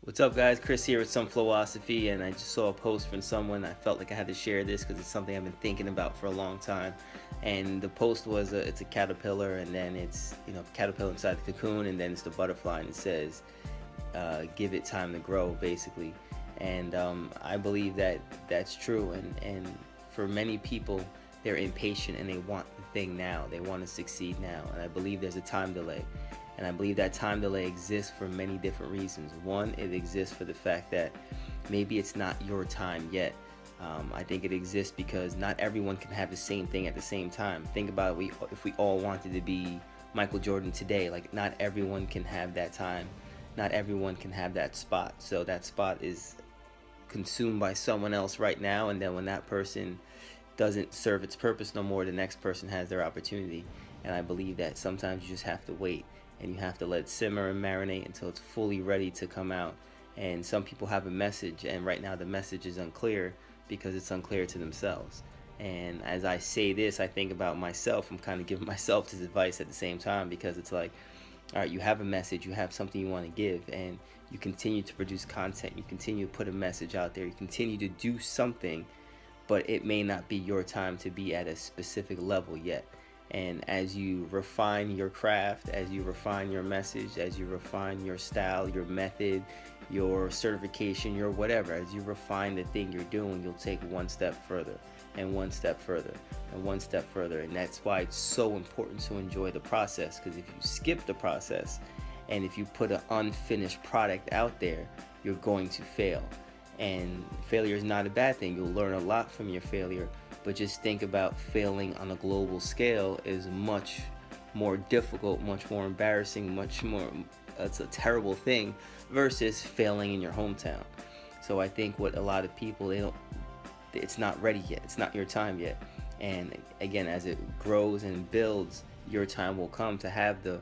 What's up, guys? Chris here with some Flo-Osophy, and I just saw a post from someone. I felt like I had to share this because it's something I've been thinking about for a long time. And the post was it's a caterpillar, and then it's caterpillar inside the cocoon, and then it's the butterfly, and it says give it time to grow, basically. And I believe that that's true. And for many people, they're impatient and they want the thing now. They want to succeed now, and I believe there's a time delay. And I believe that time delay exists for many different reasons. One, it exists for the fact that maybe it's not your time yet. I think it exists because not everyone can have the same thing at the same time. Think about it, if we all wanted to be Michael Jordan today, like not everyone can have that time. Not everyone can have that spot. So that spot is consumed by someone else right now, and then when that person doesn't serve its purpose no more, the next person has their opportunity. And I believe that sometimes you just have to wait, and you have to let it simmer and marinate until it's fully ready to come out. And some people have a message, and right now the message is unclear because it's unclear to themselves. And as I say this, I think about myself. I'm kind of giving myself this advice at the same time, because it's like, all right, you have a message, you have something you want to give, and you continue to produce content, you continue to put a message out there, you continue to do something, but it may not be your time to be at a specific level yet. And as you refine your craft, as you refine your message, as you refine your style, your method, your certification, your whatever, as you refine the thing you're doing, you'll take one step further and one step further and one step further. And that's why it's so important to enjoy the process, because if you skip the process and if you put an unfinished product out there, you're going to fail. And failure is not a bad thing. You'll learn a lot from your failure. But just think about failing on a global scale is much more difficult, much more embarrassing, much more, it's a terrible thing versus failing in your hometown. So I think what a lot of people, it's not ready yet. It's not your time yet. And again, as it grows and builds, your time will come to have the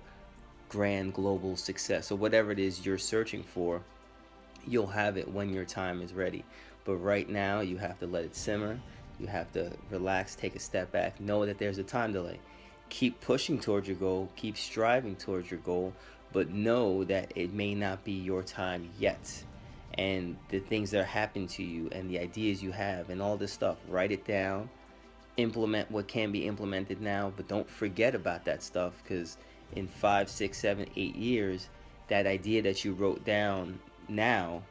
grand global success. So whatever it is you're searching for, you'll have it when your time is ready. But right now, you have to let it simmer. You have to relax, take a step back, know that there's a time delay. Keep pushing towards your goal, keep striving towards your goal, but know that it may not be your time yet. And the things that are happening to you and the ideas you have and all this stuff, write it down, implement what can be implemented now, but don't forget about that stuff, because in 5, 6, 7, 8 years, that idea that you wrote down now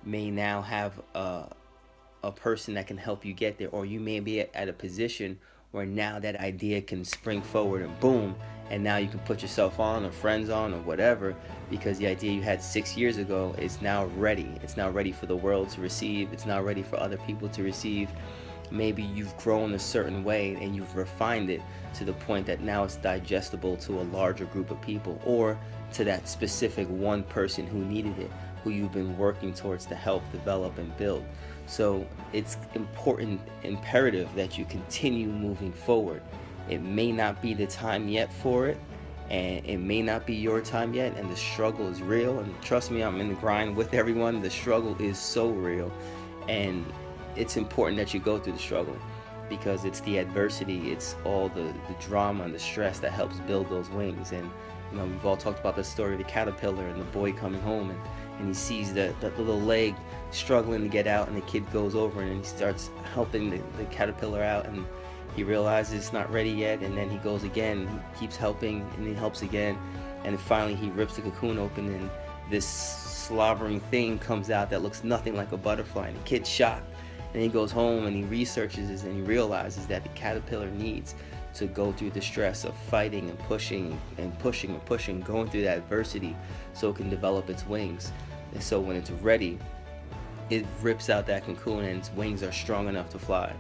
may now have a person that can help you get there, or you may be at a position where now that idea can spring forward and boom, and now you can put yourself on or friends on or whatever, because the idea you had 6 years ago is now ready. It's now ready for the world to receive. It's now ready for other people to receive. Maybe you've grown a certain way and you've refined it to the point that now it's digestible to a larger group of people, or to that specific one person who needed it, who you've been working towards to help develop and build. So it's important, imperative that you continue moving forward. It may not be the time yet for it, and it may not be your time yet, and the struggle is real. And trust me, I'm in the grind with everyone. The struggle is so real, and it's important that you go through the struggle, because it's the adversity, it's all the drama and the stress that helps build those wings. And we've all talked about the story of the caterpillar and the boy coming home, and he sees that little leg struggling to get out, and the kid goes over and he starts helping the caterpillar out, and he realizes it's not ready yet, and then he goes again, he keeps helping, and he helps again, and finally he rips the cocoon open, and this slobbering thing comes out that looks nothing like a butterfly, and the kid's shocked, and he goes home and he researches this, and he realizes that the caterpillar needs to go through the stress of fighting and pushing and pushing and pushing, going through that adversity so it can develop its wings. And so when it's ready, it rips out that cocoon and its wings are strong enough to fly.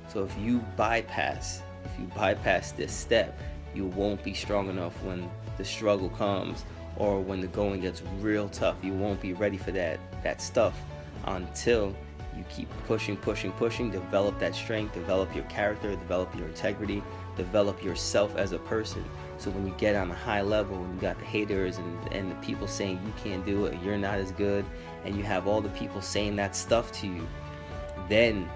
So if you bypass this step, you won't be strong enough when the struggle comes, or when the going gets real tough. You won't be ready for that stuff until you keep pushing, develop that strength, develop your character, develop your integrity, develop yourself as a person. So when you get on a high level, and you got the haters and the people saying you can't do it, you're not as good, and you have all the people saying that stuff to you, then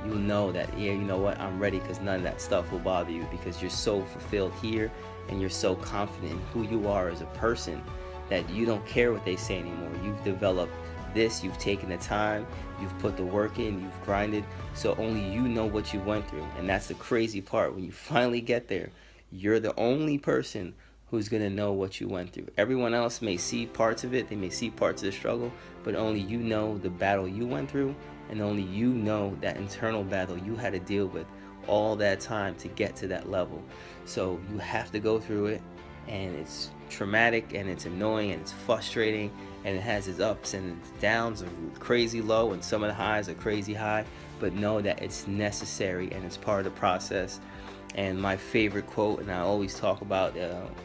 you'll know that, yeah, you know what, I'm ready, because none of that stuff will bother you, because you're so fulfilled here and you're so confident in who you are as a person that you don't care what they say anymore. You've developed this, you've taken the time, you've put the work in, you've grinded, so only you know what you went through. And that's the crazy part. When you finally get there, you're the only person who's going to know what you went through. Everyone else may see parts of it, they may see parts of the struggle, but only you know the battle you went through, and only you know that internal battle you had to deal with all that time to get to that level. So you have to go through it, and it's traumatic, and it's annoying, and it's frustrating, and it has its ups and its downs of crazy low, and some of the highs are crazy high, but know that it's necessary and it's part of the process. And my favorite quote, and I always talk about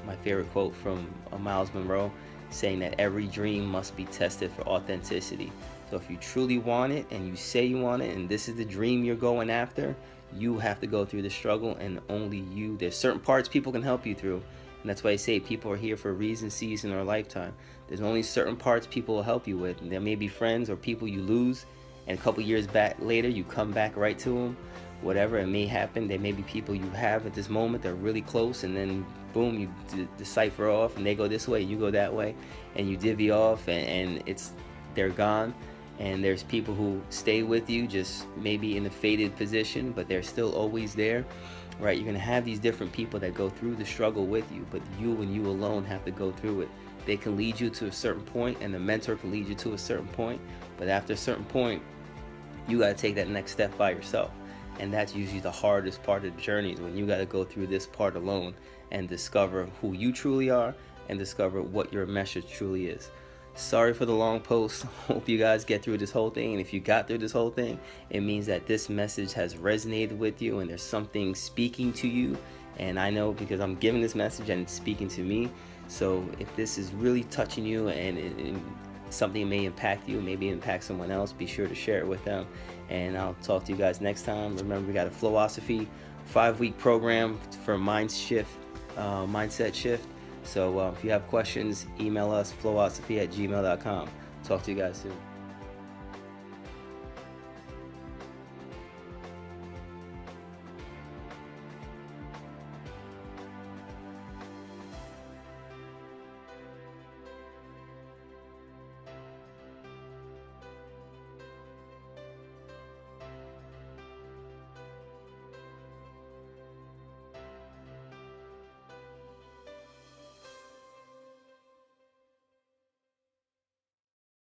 my favorite quote from Miles Monroe, saying that every dream must be tested for authenticity. So if you truly want it and you say you want it and this is the dream you're going after, you have to go through the struggle, and only you. There's certain parts people can help you through, and that's why I say people are here for a reason, season, or lifetime. There's only certain parts people will help you with, and there may be friends or people you lose, and a couple years back later you come back right to them. Whatever it may happen, there may be people you have at this moment that are really close, and then boom, you decipher off, and they go this way, you go that way, and you divvy off, and they're gone. And there's people who stay with you, just maybe in a faded position, but they're still always there, right? You're gonna have these different people that go through the struggle with you, but you and you alone have to go through it. They can lead you to a certain point, and the mentor can lead you to a certain point, but after a certain point, you gotta take that next step by yourself. And that's usually the hardest part of the journey, is when you gotta go through this part alone and discover who you truly are and discover what your message truly is. Sorry for the long post. Hope you guys get through this whole thing. And if you got through this whole thing, it means that this message has resonated with you and there's something speaking to you. And I know because I'm giving this message and it's speaking to me. So if this is really touching you and something may impact you, maybe impact someone else, be sure to share it with them. And I'll talk to you guys next time. Remember, we got a Flo-Osophy 5-week program for mindset shift. So if you have questions, email us, Flo-Osophy@gmail.com. Talk to you guys soon.